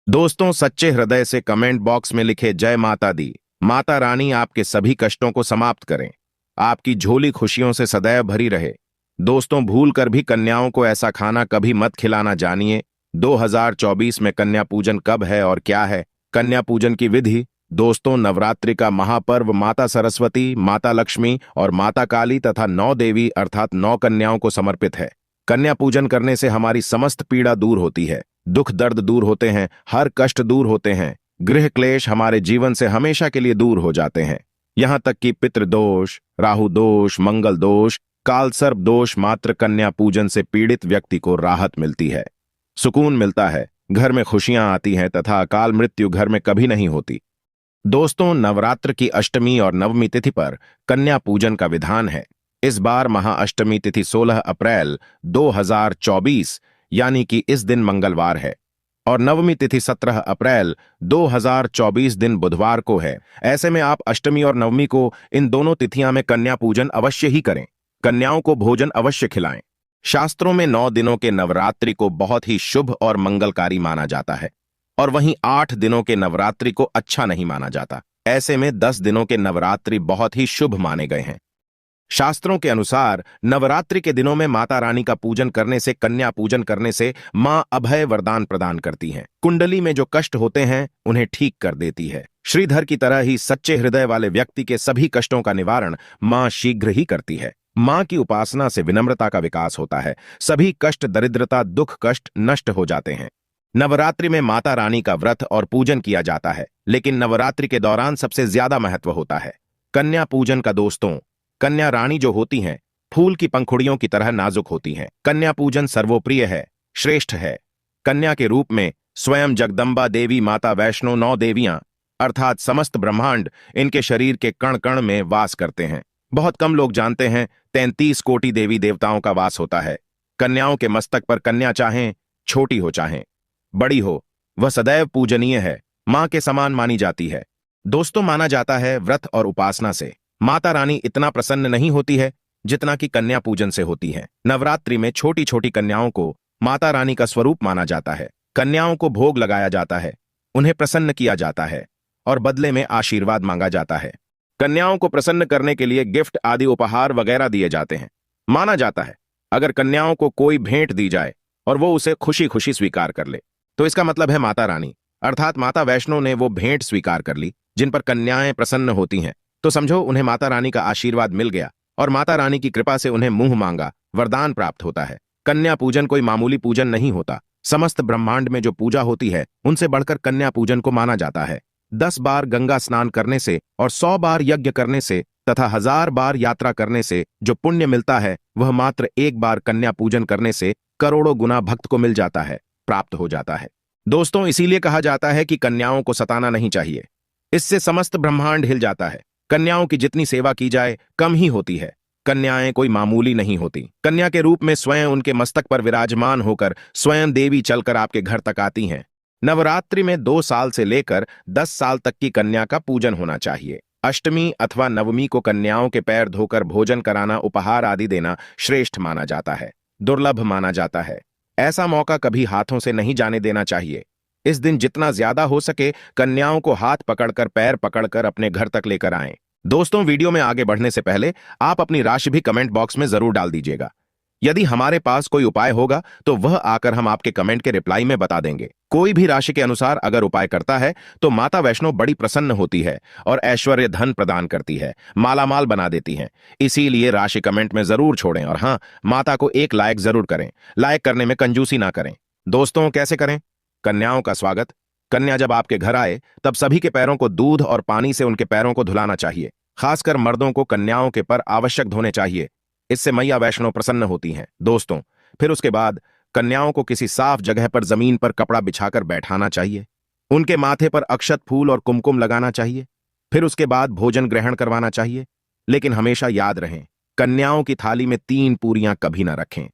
दोस्तों, सच्चे हृदय से कमेंट बॉक्स में लिखे जय माता दी। माता रानी आपके सभी कष्टों को समाप्त करें, आपकी झोली खुशियों से सदैव भरी रहे। दोस्तों, भूल कर भी कन्याओं को ऐसा खाना कभी मत खिलाना। जानिए 2024 में कन्या पूजन कब है और क्या है। कन्या पूजन की विधि। दोस्तों, नवरात्रि का महापर्व माता सरस्वती, माता लक्ष्मी और माता काली तथा 9 देवी अर्थात 9 कन्याओं को समर्पित है। कन्या पूजन करने से हमारी समस्त पीड़ा दूर होती है, दुख दर्द दूर होते हैं, हर कष्ट दूर होते हैं, गृह क्लेश हमारे जीवन से हमेशा के लिए दूर हो जाते हैं। यहां तक कि पितृदोष, राहु दोष, मंगल दोष, काल सर्प दोष, मात्र कन्या पूजन से पीड़ित व्यक्ति को राहत मिलती है, सुकून मिलता है, घर में खुशियां आती हैं तथा अकाल मृत्यु घर में कभी नहीं होती। दोस्तों, नवरात्र की अष्टमी और नवमी तिथि पर कन्या पूजन का विधान है। इस बार महाअष्टमी तिथि 16 अप्रैल 2024 यानी कि इस दिन मंगलवार है और नवमी तिथि 17 अप्रैल 2024 दिन बुधवार को है। ऐसे में आप अष्टमी और नवमी को इन दोनों तिथियां में कन्या पूजन अवश्य ही करें। कन्याओं को भोजन अवश्य खिलाएं। शास्त्रों में 9 दिनों के नवरात्रि को बहुत ही शुभ और मंगलकारी माना जाता है और वहीं 8 दिनों के नवरात्रि को अच्छा नहीं माना जाता। ऐसे में 10 दिनों के नवरात्रि बहुत ही शुभ माने गए हैं। शास्त्रों के अनुसार नवरात्रि के दिनों में माता रानी का पूजन करने से, कन्या पूजन करने से मां अभय वरदान प्रदान करती हैं। कुंडली में जो कष्ट होते हैं उन्हें ठीक कर देती है। श्रीधर की तरह ही सच्चे हृदय वाले व्यक्ति के सभी कष्टों का निवारण मां शीघ्र ही करती है। मां की उपासना से विनम्रता का विकास होता है, सभी कष्ट, दरिद्रता, दुख, कष्ट नष्ट हो जाते हैं। नवरात्रि में माता रानी का व्रत और पूजन किया जाता है, लेकिन नवरात्रि के दौरान सबसे ज्यादा महत्व होता है कन्या पूजन का। दोस्तों, कन्या रानी जो होती हैं, फूल की पंखुड़ियों की तरह नाजुक होती हैं। कन्या पूजन सर्वोप्रिय है, श्रेष्ठ है। कन्या के रूप में स्वयं जगदम्बा देवी, माता वैष्णो, 9 देवियां अर्थात समस्त ब्रह्मांड इनके शरीर के कण कण में वास करते हैं। बहुत कम लोग जानते हैं 33 कोटि देवी देवताओं का वास होता है। कन्याओं के मस्तक पर कन्या चाहें छोटी हो चाहें बड़ी हो, वह सदैव पूजनीय है, मां के समान मानी जाती है। दोस्तों, माना जाता है व्रत और उपासना से माता रानी इतना प्रसन्न नहीं होती है जितना कि कन्या पूजन से होती है। नवरात्रि में छोटी छोटी कन्याओं को माता रानी का स्वरूप माना जाता है। कन्याओं को भोग लगाया जाता है, उन्हें प्रसन्न किया जाता है और बदले में आशीर्वाद मांगा जाता है। कन्याओं को प्रसन्न करने के लिए गिफ्ट आदि उपहार वगैरह दिए जाते हैं। माना जाता है अगर कन्याओं को कोई भेंट दी जाए और वो उसे खुशी खुशी स्वीकार कर ले तो इसका मतलब है माता रानी अर्थात माता वैष्णो ने वो भेंट स्वीकार कर ली। जिन पर कन्याएं प्रसन्न होती हैं तो समझो उन्हें माता रानी का आशीर्वाद मिल गया और माता रानी की कृपा से उन्हें मुंह मांगा वरदान प्राप्त होता है। कन्या पूजन कोई मामूली पूजन नहीं होता। समस्त ब्रह्मांड में जो पूजा होती है उनसे बढ़कर कन्या पूजन को माना जाता है। 10 बार गंगा स्नान करने से और 100 बार यज्ञ करने से तथा 1000 बार यात्रा करने से जो पुण्य मिलता है वह मात्र एक बार कन्या पूजन करने से करोड़ों गुना भक्त को मिल जाता है, प्राप्त हो जाता है। दोस्तों, इसीलिए कहा जाता है कि कन्याओं को सताना नहीं चाहिए, इससे समस्त ब्रह्मांड हिल जाता है। कन्याओं की जितनी सेवा की जाए कम ही होती है। कन्याएं कोई मामूली नहीं होती। कन्या के रूप में स्वयं उनके मस्तक पर विराजमान होकर स्वयं देवी चलकर आपके घर तक आती हैं। नवरात्रि में 2 साल से लेकर 10 साल तक की कन्या का पूजन होना चाहिए। अष्टमी अथवा नवमी को कन्याओं के पैर धोकर भोजन कराना, उपहार आदि देना श्रेष्ठ माना जाता है, दुर्लभ माना जाता है। ऐसा मौका कभी हाथों से नहीं जाने देना चाहिए। इस दिन जितना ज्यादा हो सके कन्याओं को हाथ पकड़कर, पैर पकड़कर अपने घर तक लेकर आएं। दोस्तों, वीडियो में आगे बढ़ने से पहले आप अपनी राशि भी कमेंट बॉक्स में जरूर डाल दीजिएगा। यदि हमारे पास कोई उपाय होगा तो वह आकर हम आपके कमेंट के रिप्लाई में बता देंगे। कोई भी राशि के अनुसार अगर उपाय करता है तो माता वैष्णो बड़ी प्रसन्न होती है और ऐश्वर्य धन प्रदान करती है, मालामाल बना देती हैं। इसीलिए राशि कमेंट में जरूर छोड़ें और हाँ, माता को एक लाइक जरूर करें। लाइक करने में कंजूसी ना करें। दोस्तों, कैसे करें? कन्याओं का स्वागत। कन्या जब आपके घर आए तब सभी के पैरों को दूध और पानी से उनके पैरों को धुलाना चाहिए। खासकर मर्दों को कन्याओं के पर आवश्यक धोने चाहिए, इससे मैया वैष्णो प्रसन्न होती हैं। दोस्तों, फिर उसके बाद कन्याओं को किसी साफ जगह पर जमीन पर कपड़ा बिछाकर बैठाना चाहिए। उनके माथे पर अक्षत, फूल और कुमकुम लगाना चाहिए। फिर उसके बाद भोजन ग्रहण करवाना चाहिए। लेकिन हमेशा याद रहें, कन्याओं की थाली में 3 पूरियां कभी ना रखें।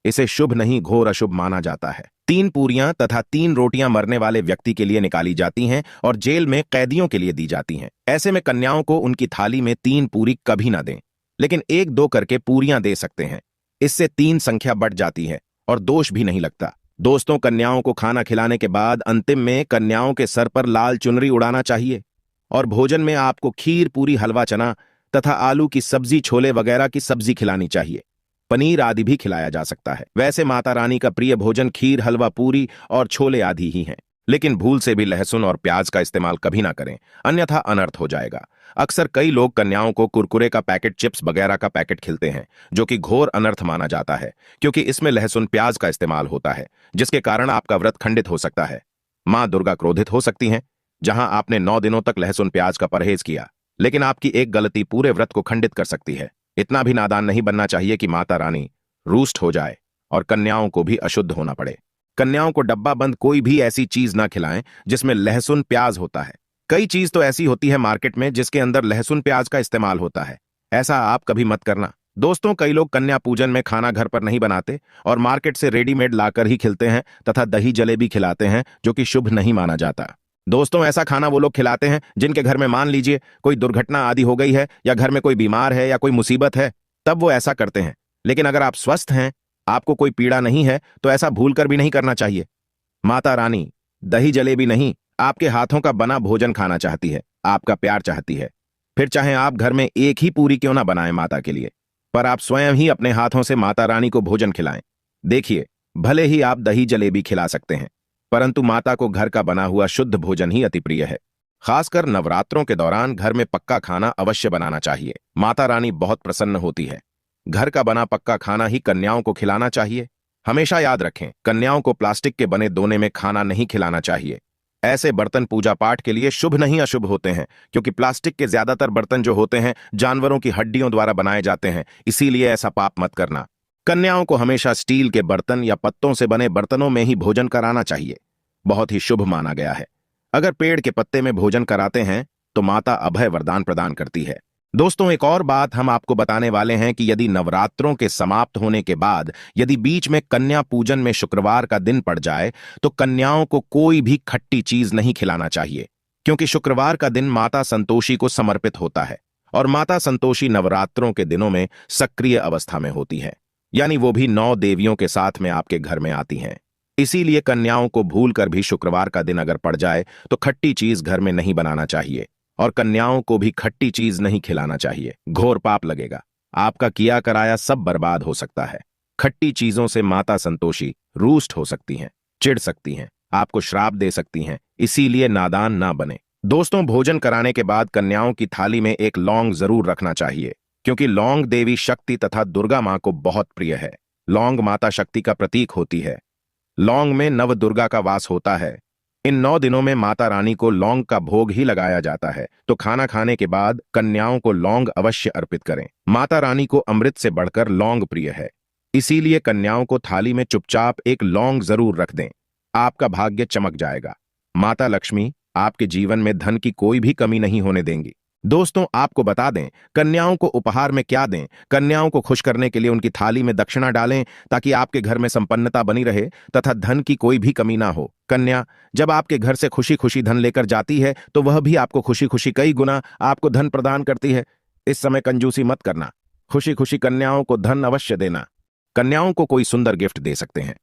इसे शुभ नहीं, घोर अशुभ माना जाता है। 3 पूरियां तथा 3 रोटियां मरने वाले व्यक्ति के लिए निकाली जाती हैं और जेल में कैदियों के लिए दी जाती हैं। ऐसे में कन्याओं को उनकी थाली में 3 पूरी कभी ना दें, लेकिन 1-2 करके पूरियां दे सकते हैं। इससे 3 संख्या बढ़ जाती है और दोष भी नहीं लगता। दोस्तों, कन्याओं को खाना खिलाने के बाद अंतिम में कन्याओं के सर पर लाल चुनरी उड़ाना चाहिए और भोजन में आपको खीर, पूरी, हलवा, चना तथा आलू की सब्जी, छोले वगैरह की सब्जी खिलानी चाहिए। पनीर आदि भी खिलाया जा सकता है। वैसे माता रानी का प्रिय भोजन खीर, हलवा, पूरी और छोले आदि ही हैं। लेकिन भूल से भी लहसुन और प्याज का इस्तेमाल कभी ना करें, अन्यथा अनर्थ हो जाएगा। अक्सर कई लोग कन्याओं को कुरकुरे का पैकेट, चिप्स वगैरह का पैकेट खिलते हैं, जो कि घोर अनर्थ माना जाता है, क्योंकि इसमें लहसुन, प्याज का इस्तेमाल होता है, जिसके कारण आपका व्रत खंडित हो सकता है। मां दुर्गा क्रोधित हो सकती हैं। जहां आपने 9 दिनों तक लहसुन, प्याज का परहेज किया, लेकिन आपकी एक गलती पूरे व्रत को खंडित कर सकती है। इतना भी नादान नहीं बनना चाहिए कि माता रानी रूष्ट हो जाए और कन्याओं को भी अशुद्ध होना पड़े। कन्याओं को डब्बा बंद कोई भी ऐसी चीज ना खिलाएं जिसमें लहसुन, प्याज होता है। कई चीज तो ऐसी होती है मार्केट में जिसके अंदर लहसुन, प्याज का इस्तेमाल होता है। ऐसा आप कभी मत करना। दोस्तों, कई लोग कन्या पूजन में खाना घर पर नहीं बनाते और मार्केट से रेडीमेड लाकर ही खिलते हैं तथा दही जलेबी खिलाते हैं, जो कि शुभ नहीं माना जाता। दोस्तों, ऐसा खाना वो लोग खिलाते हैं जिनके घर में मान लीजिए कोई दुर्घटना आदि हो गई है या घर में कोई बीमार है या कोई मुसीबत है, तब वो ऐसा करते हैं। लेकिन अगर आप स्वस्थ हैं, आपको कोई पीड़ा नहीं है, तो ऐसा भूलकर भी नहीं करना चाहिए। माता रानी दही जलेबी नहीं, आपके हाथों का बना भोजन खाना चाहती है, आपका प्यार चाहती है। फिर चाहे आप घर में एक ही पूरी क्यों ना बनाएं माता के लिए, पर आप स्वयं ही अपने हाथों से माता रानी को भोजन खिलाएं। देखिए, भले ही आप दही जलेबी खिला सकते हैं, परंतु माता को घर का बना हुआ शुद्ध भोजन ही अति प्रिय है। खासकर नवरात्रों के दौरान घर में पक्का खाना अवश्य बनाना चाहिए। माता रानी बहुत प्रसन्न होती है। घर का बना पक्का खाना ही कन्याओं को खिलाना चाहिए। हमेशा याद रखें, कन्याओं को प्लास्टिक के बने दोने में खाना नहीं खिलाना चाहिए। ऐसे बर्तन पूजा पाठ के लिए शुभ नहीं अशुभ होते हैं, क्योंकि प्लास्टिक के ज्यादातर बर्तन जो होते हैं जानवरों की हड्डियों द्वारा बनाए जाते हैं, इसीलिए ऐसा पाप मत करना। कन्याओं को हमेशा स्टील के बर्तन या पत्तों से बने बर्तनों में ही भोजन कराना चाहिए। बहुत ही शुभ माना गया है। अगर पेड़ के पत्ते में भोजन कराते हैं तो माता अभय वरदान प्रदान करती है। दोस्तों, एक और बात हम आपको बताने वाले हैं कि यदि नवरात्रों के समाप्त होने के बाद यदि बीच में कन्या पूजन में शुक्रवार का दिन पड़ जाए तो कन्याओं को कोई भी खट्टी चीज नहीं खिलाना चाहिए, क्योंकि शुक्रवार का दिन माता संतोषी को समर्पित होता है और माता संतोषी नवरात्रों के दिनों में सक्रिय अवस्था में होती है, यानी वो भी 9 देवियों के साथ में आपके घर में आती हैं। इसीलिए कन्याओं को भूलकर भी शुक्रवार का दिन अगर पड़ जाए तो खट्टी चीज घर में नहीं बनाना चाहिए और कन्याओं को भी खट्टी चीज नहीं खिलाना चाहिए। घोर पाप लगेगा, आपका किया कराया सब बर्बाद हो सकता है। खट्टी चीजों से माता संतोषी रूष्ट हो सकती हैं, चिढ़ सकती हैं, आपको श्राप दे सकती हैं, इसीलिए नादान ना बने। दोस्तों, भोजन कराने के बाद कन्याओं की थाली में एक लौंग जरूर रखना चाहिए, क्योंकि लौंग देवी शक्ति तथा दुर्गा मां को बहुत प्रिय है। लौंग माता शक्ति का प्रतीक होती है। लौंग में नव दुर्गा का वास होता है। इन 9 दिनों में माता रानी को लौंग का भोग ही लगाया जाता है, तो खाना खाने के बाद कन्याओं को लौंग अवश्य अर्पित करें। माता रानी को अमृत से बढ़कर लौंग प्रिय है, इसीलिए कन्याओं को थाली में चुपचाप एक लौंग जरूर रख दें। आपका भाग्य चमक जाएगा। माता लक्ष्मी आपके जीवन में धन की कोई भी कमी नहीं होने देंगी। दोस्तों, आपको बता दें, कन्याओं को उपहार में क्या दें। कन्याओं को खुश करने के लिए उनकी थाली में दक्षिणा डालें, ताकि आपके घर में संपन्नता बनी रहे तथा धन की कोई भी कमी ना हो। कन्या जब आपके घर से खुशी खुशी धन लेकर जाती है तो वह भी आपको खुशी खुशी कई गुना आपको धन प्रदान करती है। इस समय कंजूसी मत करना, खुशी खुशी कन्याओं को धन अवश्य देना। कन्याओं को कोई सुंदर गिफ्ट दे सकते हैं।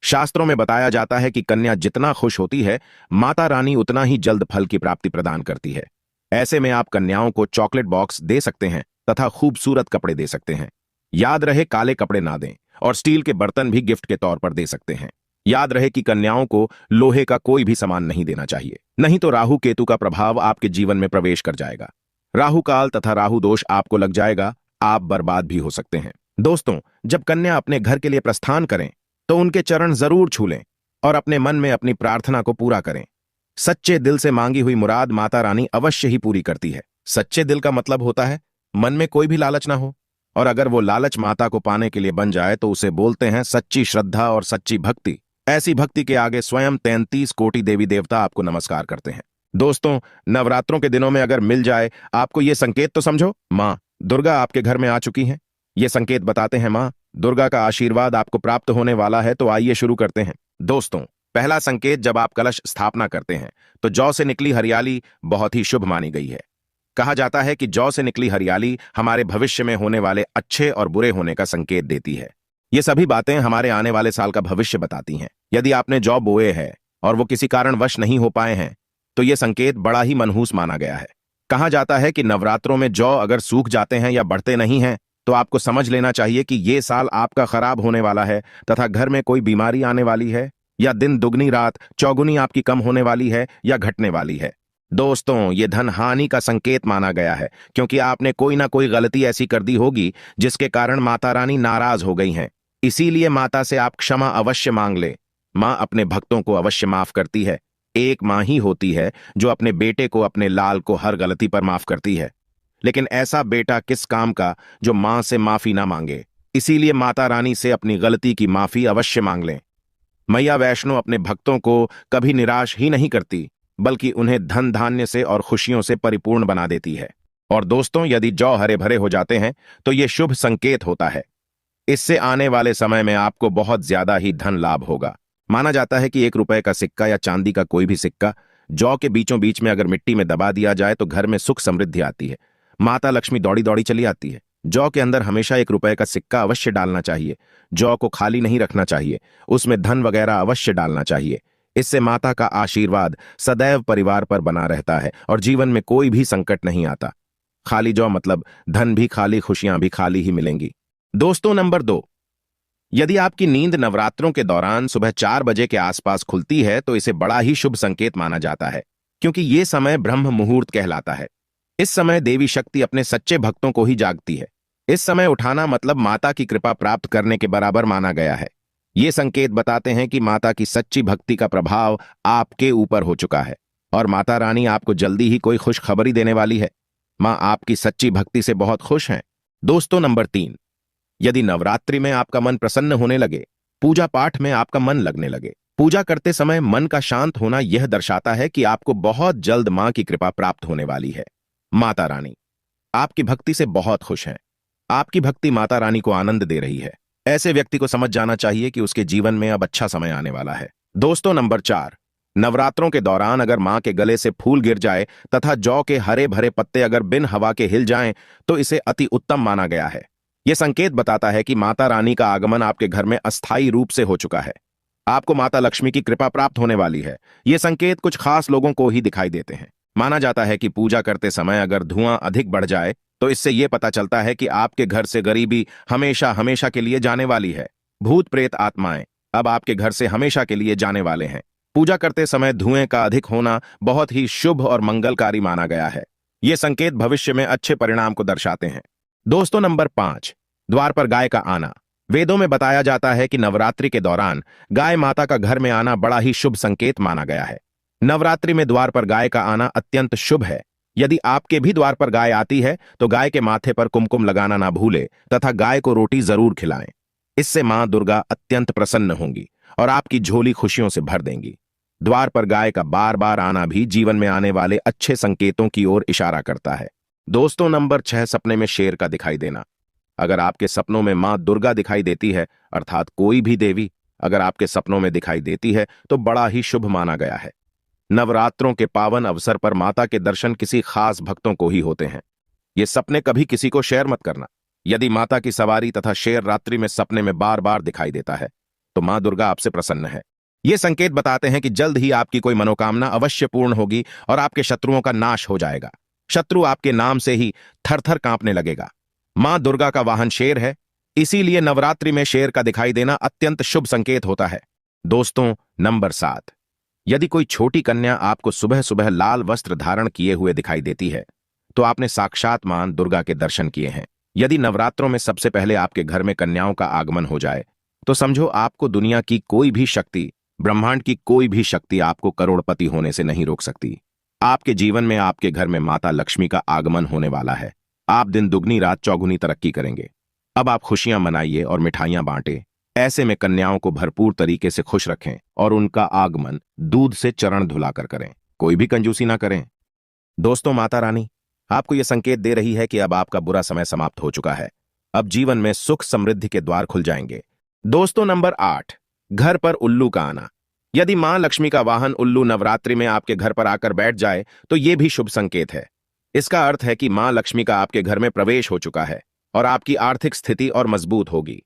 शास्त्रों में बताया जाता है कि कन्या जितना खुश होती है, माता रानी उतना ही जल्द फल की प्राप्ति प्रदान करती है। ऐसे में आप कन्याओं को चॉकलेट बॉक्स दे सकते हैं तथा खूबसूरत कपड़े दे सकते हैं। याद रहे, काले कपड़े ना दें और स्टील के बर्तन भी गिफ्ट के तौर पर दे सकते हैं। याद रहे कि कन्याओं को लोहे का कोई भी सामान नहीं देना चाहिए, नहीं तो राहु केतु का प्रभाव आपके जीवन में प्रवेश कर जाएगा। राहु काल तथा राहु दोष आपको लग जाएगा, आप बर्बाद भी हो सकते हैं। दोस्तों, जब कन्या अपने घर के लिए प्रस्थान करें तो उनके चरण जरूर छू लें और अपने मन में अपनी प्रार्थना को पूरा करें। सच्चे दिल से मांगी हुई मुराद माता रानी अवश्य ही पूरी करती है। सच्चे दिल का मतलब होता है मन में कोई भी लालच ना हो, और अगर वो लालच माता को पाने के लिए बन जाए तो उसे बोलते हैं सच्ची श्रद्धा और सच्ची भक्ति। ऐसी भक्ति के आगे स्वयं 33 कोटि देवी देवता आपको नमस्कार करते हैं। दोस्तों, नवरात्रों के दिनों में अगर मिल जाए आपको ये संकेत, तो समझो माँ दुर्गा आपके घर में आ चुकी हैं। ये संकेत बताते हैं माँ दुर्गा का आशीर्वाद आपको प्राप्त होने वाला है। तो आइए शुरू करते हैं। दोस्तों, पहला संकेत, जब आप कलश स्थापना करते हैं तो जौ से निकली हरियाली बहुत ही शुभ मानी गई है। कहा जाता है कि जौ से निकली हरियाली हमारे भविष्य में होने वाले अच्छे और बुरे होने का संकेत देती है। ये सभी बातें हमारे आने वाले साल का भविष्य बताती हैं। यदि आपने जौ बोए है और वो किसी कारणवश नहीं हो पाए हैं, तो ये संकेत बड़ा ही मनहूस माना गया है। कहा जाता है कि नवरात्रों में जौ अगर सूख जाते हैं या बढ़ते नहीं हैं, तो आपको समझ लेना चाहिए कि ये साल आपका खराब होने वाला है तथा घर में कोई बीमारी आने वाली है, या दिन दुगनी रात चौगुनी आपकी कम होने वाली है या घटने वाली है। दोस्तों, ये धन हानि का संकेत माना गया है, क्योंकि आपने कोई ना कोई गलती ऐसी कर दी होगी जिसके कारण माता रानी नाराज हो गई हैं। इसीलिए माता से आप क्षमा अवश्य मांग ले। मां अपने भक्तों को अवश्य माफ करती है। एक मां ही होती है जो अपने बेटे को, अपने लाल को हर गलती पर माफ करती है। लेकिन ऐसा बेटा किस काम का जो मां से माफी ना मांगे। इसीलिए माता रानी से अपनी गलती की माफी अवश्य मांग लें। मैया वैष्णो अपने भक्तों को कभी निराश ही नहीं करती, बल्कि उन्हें धन धान्य से और खुशियों से परिपूर्ण बना देती है। और दोस्तों, यदि जौ हरे भरे हो जाते हैं तो ये शुभ संकेत होता है। इससे आने वाले समय में आपको बहुत ज्यादा ही धन लाभ होगा। माना जाता है कि 1 रुपए का सिक्का या चांदी का कोई भी सिक्का जौ के बीचों बीच में अगर मिट्टी में दबा दिया जाए तो घर में सुख समृद्धि आती है। माता लक्ष्मी दौड़ी दौड़ी चली आती है। जौ के अंदर हमेशा 1 रुपए का सिक्का अवश्य डालना चाहिए। जौ को खाली नहीं रखना चाहिए, उसमें धन वगैरह अवश्य डालना चाहिए। इससे माता का आशीर्वाद सदैव परिवार पर बना रहता है और जीवन में कोई भी संकट नहीं आता। खाली जौ मतलब धन भी खाली, खुशियां भी खाली ही मिलेंगी। दोस्तों, नंबर 2, यदि आपकी नींद नवरात्रों के दौरान सुबह 4 बजे के आसपास खुलती है तो इसे बड़ा ही शुभ संकेत माना जाता है, क्योंकि ये समय ब्रह्म मुहूर्त कहलाता है। इस समय देवी शक्ति अपने सच्चे भक्तों को ही जागती है। इस समय उठाना मतलब माता की कृपा प्राप्त करने के बराबर माना गया है। ये संकेत बताते हैं कि माता की सच्ची भक्ति का प्रभाव आपके ऊपर हो चुका है और माता रानी आपको जल्दी ही कोई खुशखबरी देने वाली है। मां आपकी सच्ची भक्ति से बहुत खुश हैं। दोस्तों, नंबर 3, यदि नवरात्रि में आपका मन प्रसन्न होने लगे, पूजा पाठ में आपका मन लगने लगे, पूजा करते समय मन का शांत होना, यह दर्शाता है कि आपको बहुत जल्द मां की कृपा प्राप्त होने वाली है। माता रानी आपकी भक्ति से बहुत खुश हैं। आपकी भक्ति माता रानी को आनंद दे रही है। ऐसे व्यक्ति को समझ जाना चाहिए कि उसके जीवन में अब अच्छा समय आने वाला है। दोस्तों, नंबर 4, नवरात्रों के दौरान अगर मां के गले से फूल गिर जाए तथा जौ के हरे भरे पत्ते अगर बिन हवा के हिल जाएं, तो इसे अति उत्तम माना गया है। यह संकेत बताता है कि माता रानी का आगमन आपके घर में अस्थायी रूप से हो चुका है। आपको माता लक्ष्मी की कृपा प्राप्त होने वाली है। ये संकेत कुछ खास लोगों को ही दिखाई देते हैं। माना जाता है कि पूजा करते समय अगर धुआं अधिक बढ़ जाए तो इससे यह पता चलता है कि आपके घर से गरीबी हमेशा हमेशा के लिए जाने वाली है। भूत प्रेत आत्माएं अब आपके घर से हमेशा के लिए जाने वाले हैं। पूजा करते समय धुएं का अधिक होना बहुत ही शुभ और मंगलकारी माना गया है। ये संकेत भविष्य में अच्छे परिणाम को दर्शाते हैं। दोस्तों, नंबर 5, द्वार पर गाय का आना। वेदों में बताया जाता है कि नवरात्रि के दौरान गाय माता का घर में आना बड़ा ही शुभ संकेत माना गया है। नवरात्रि में द्वार पर गाय का आना अत्यंत शुभ है। यदि आपके भी द्वार पर गाय आती है तो गाय के माथे पर कुमकुम लगाना ना भूले तथा गाय को रोटी जरूर खिलाएं। इससे मां दुर्गा अत्यंत प्रसन्न होंगी और आपकी झोली खुशियों से भर देंगी। द्वार पर गाय का बार बार आना भी जीवन में आने वाले अच्छे संकेतों की ओर इशारा करता है। दोस्तों, नंबर 6, सपने में शेर का दिखाई देना। अगर आपके सपनों में मां दुर्गा दिखाई देती है, अर्थात कोई भी देवी अगर आपके सपनों में दिखाई देती है, तो बड़ा ही शुभ माना गया है। नवरात्रों के पावन अवसर पर माता के दर्शन किसी खास भक्तों को ही होते हैं। ये सपने कभी किसी को शेयर मत करना। यदि माता की सवारी तथा शेर रात्रि में सपने में बार बार दिखाई देता है तो मां दुर्गा आपसे प्रसन्न है। ये संकेत बताते हैं कि जल्द ही आपकी कोई मनोकामना अवश्य पूर्ण होगी और आपके शत्रुओं का नाश हो जाएगा। शत्रु आपके नाम से ही थरथर कांपने लगेगा। मां दुर्गा का वाहन शेर है, इसीलिए नवरात्रि में शेर का दिखाई देना अत्यंत शुभ संकेत होता है। दोस्तों, नंबर 7, यदि कोई छोटी कन्या आपको सुबह सुबह लाल वस्त्र धारण किए हुए दिखाई देती है तो आपने साक्षात मां दुर्गा के दर्शन किए हैं। यदि नवरात्रों में सबसे पहले आपके घर में कन्याओं का आगमन हो जाए तो समझो आपको दुनिया की कोई भी शक्ति, ब्रह्मांड की कोई भी शक्ति आपको करोड़पति होने से नहीं रोक सकती। आपके जीवन में, आपके घर में माता लक्ष्मी का आगमन होने वाला है। आप दिन दुगनी रात चौगुनी तरक्की करेंगे। अब आप खुशियां मनाइए और मिठाइयां बांटें। ऐसे में कन्याओं को भरपूर तरीके से खुश रखें और उनका आगमन दूध से चरण धुलाकर करें। कोई भी कंजूसी ना करें। दोस्तों, माता रानी आपको यह संकेत दे रही है कि अब आपका बुरा समय समाप्त हो चुका है। अब जीवन में सुख समृद्धि के द्वार खुल जाएंगे। दोस्तों, नंबर 8, घर पर उल्लू का आना। यदि मां लक्ष्मी का वाहन उल्लू नवरात्रि में आपके घर पर आकर बैठ जाए तो यह भी शुभ संकेत है। इसका अर्थ है कि मां लक्ष्मी का आपके घर में प्रवेश हो चुका है और आपकी आर्थिक स्थिति और मजबूत होगी।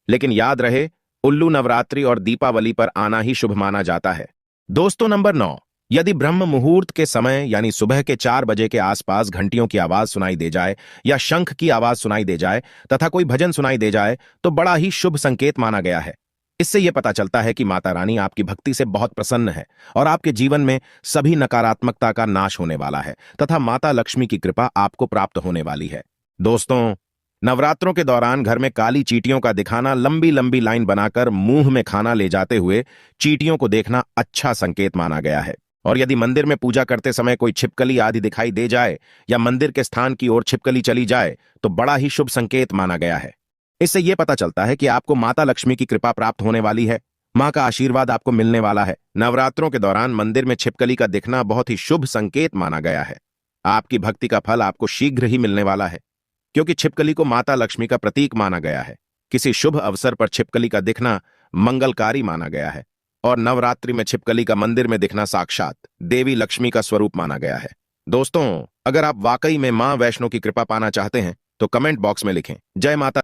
लेकिन याद रहे, उल्लू नवरात्रि और दीपावली पर आना ही शुभ माना जाता है। दोस्तों, नंबर 9, यदि ब्रह्म मुहूर्त के समय यानी सुबह के 4 बजे के आसपास घंटियों की आवाज सुनाई दे जाए या शंख की आवाज सुनाई दे जाए तथा कोई भजन सुनाई दे जाए तो बड़ा ही शुभ संकेत माना गया है। इससे यह पता चलता है कि माता रानी आपकी भक्ति से बहुत प्रसन्न है और आपके जीवन में सभी नकारात्मकता का नाश होने वाला है तथा माता लक्ष्मी की कृपा आपको प्राप्त होने वाली है। दोस्तों, नवरात्रों के दौरान घर में काली चींटियों का दिखाना, लंबी लंबी लाइन बनाकर मुंह में खाना ले जाते हुए चींटियों को देखना अच्छा संकेत माना गया है। और यदि मंदिर में पूजा करते समय कोई छिपकली आदि दिखाई दे जाए या मंदिर के स्थान की ओर छिपकली चली जाए तो बड़ा ही शुभ संकेत माना गया है। इससे यह पता चलता है कि आपको माता लक्ष्मी की कृपा प्राप्त होने वाली है, मां का आशीर्वाद आपको मिलने वाला है। नवरात्रों के दौरान मंदिर में छिपकली का दिखना बहुत ही शुभ संकेत माना गया है। आपकी भक्ति का फल आपको शीघ्र ही मिलने वाला है, क्योंकि छिपकली को माता लक्ष्मी का प्रतीक माना गया है। किसी शुभ अवसर पर छिपकली का दिखना मंगलकारी माना गया है और नवरात्रि में छिपकली का मंदिर में दिखना साक्षात देवी लक्ष्मी का स्वरूप माना गया है। दोस्तों, अगर आप वाकई में मां वैष्णो की कृपा पाना चाहते हैं तो कमेंट बॉक्स में लिखें जय माता।